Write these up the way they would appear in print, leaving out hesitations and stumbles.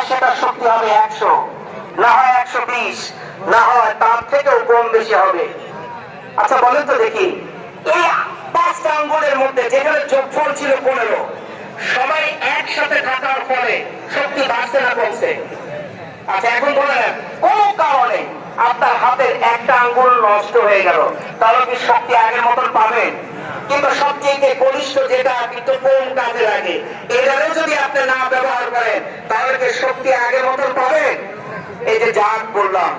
হয় সেটার শক্তি হবে 100, না হয় 120, না হয় তার থেকেও কম বেশি হবে। আচ্ছা বলেন তো দেখি, এই 5টা আঙ্গুলের মধ্যে যেখানে যোগফল ছিল 15, সবাই একসাথে থাকার ফলে শক্তি বাড়ছে না কমছে? আচ্ছা এখন বলেন, কোন কারণে আপনার হাতের একটা আঙ্গুল নষ্ট হয়ে গেল, তাহলে কি শক্তি আগের মতন পাবেন? কিন্তু সবচেয়ে কনিষ্ঠ যেটা কিন্তু কম কাজে লাগে, এটারও যদি আপনি না ব্যবহার করেন, তাহলে কি শক্তি আগের মতন পাবেন? এই যে যা বললাম,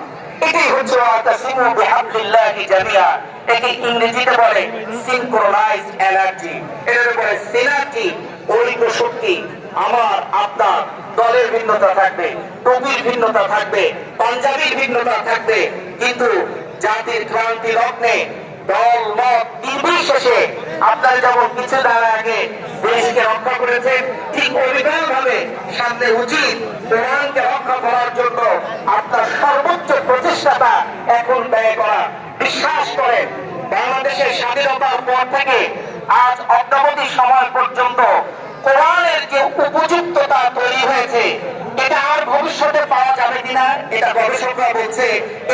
এটাই হচ্ছে ওয়াতাসিমু বিহাবলিল্লাহি জামিআ। একে ইংরেজিতে বলে সিনক্রোনাইজড এনার্জি, এটার বলে সিনার্জি, ঐক্য শক্তি। আমার আপনার দলের ভিন্নতা থাকবে, টুপির ভিন্নতা থাকবে, পাঞ্জাবির ভিন্নতা থাকবে, কিন্তু জাতির ক্রান্তি লগ্নে দল মত নির্বিশেষে আপনারা যেমন কিছুদিন আগে দেশকে রক্ষা করেছেন, ঠিক অবিকল ভাবে সামনে উচিত কোরআনকে রক্ষা করার জন্য আপনার সর্বোচ্চ প্রচেষ্টাটা এখন ব্যয় করা। বিশ্বাস করেন, বাংলাদেশের স্বাধীনতার পর থেকে আজ অদ্যাবধি সময় পর্যন্ত কোরআনের যে উপযুক্ততা তৈরি হয়েছে, এটা আর ভবিষ্যতে পাওয়া যাবে কিনা এটা গবেষকরা বলছে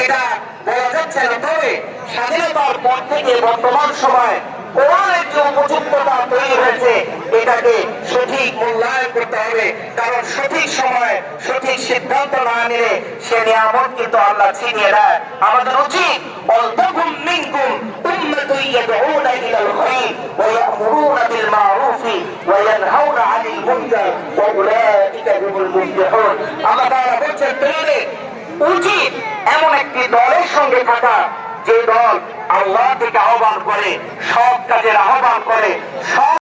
এটা বলা যাচ্ছে না। তবে স্বাধীনতার পর থেকে বর্তমান সময় কোরআনের যে উপযুক্ততা তৈরি হয়েছে, এটাকে সঠিক মূল্যায়ন করতে হবে। কারণ সঠিক সময় সঠিক সিদ্ধান্ত না নিলে সে নিয়ামত কিন্তু আল্লাহ ছিনিয়ে দেয়। আমাদের উচিত ওয়ালতাকুম মিনকুম উম্মাতুন ইয়াদউনা ইলাল খায়র ওয়া ইয়া'মুরুনা বিল মা'রুফি ওয়া ইয়ানহাউনা 'আনিল মুনকার ওয়া উলাইকা হুমুল মুফলিহুন। আল্লাহ তাআলা বলেন, তোমাদের উচিত এমন একটি দলের সঙ্গে থাকা যে দল আল্লাহ থেকে আহ্বান করে, সৎ কাজের আহ্বান করে,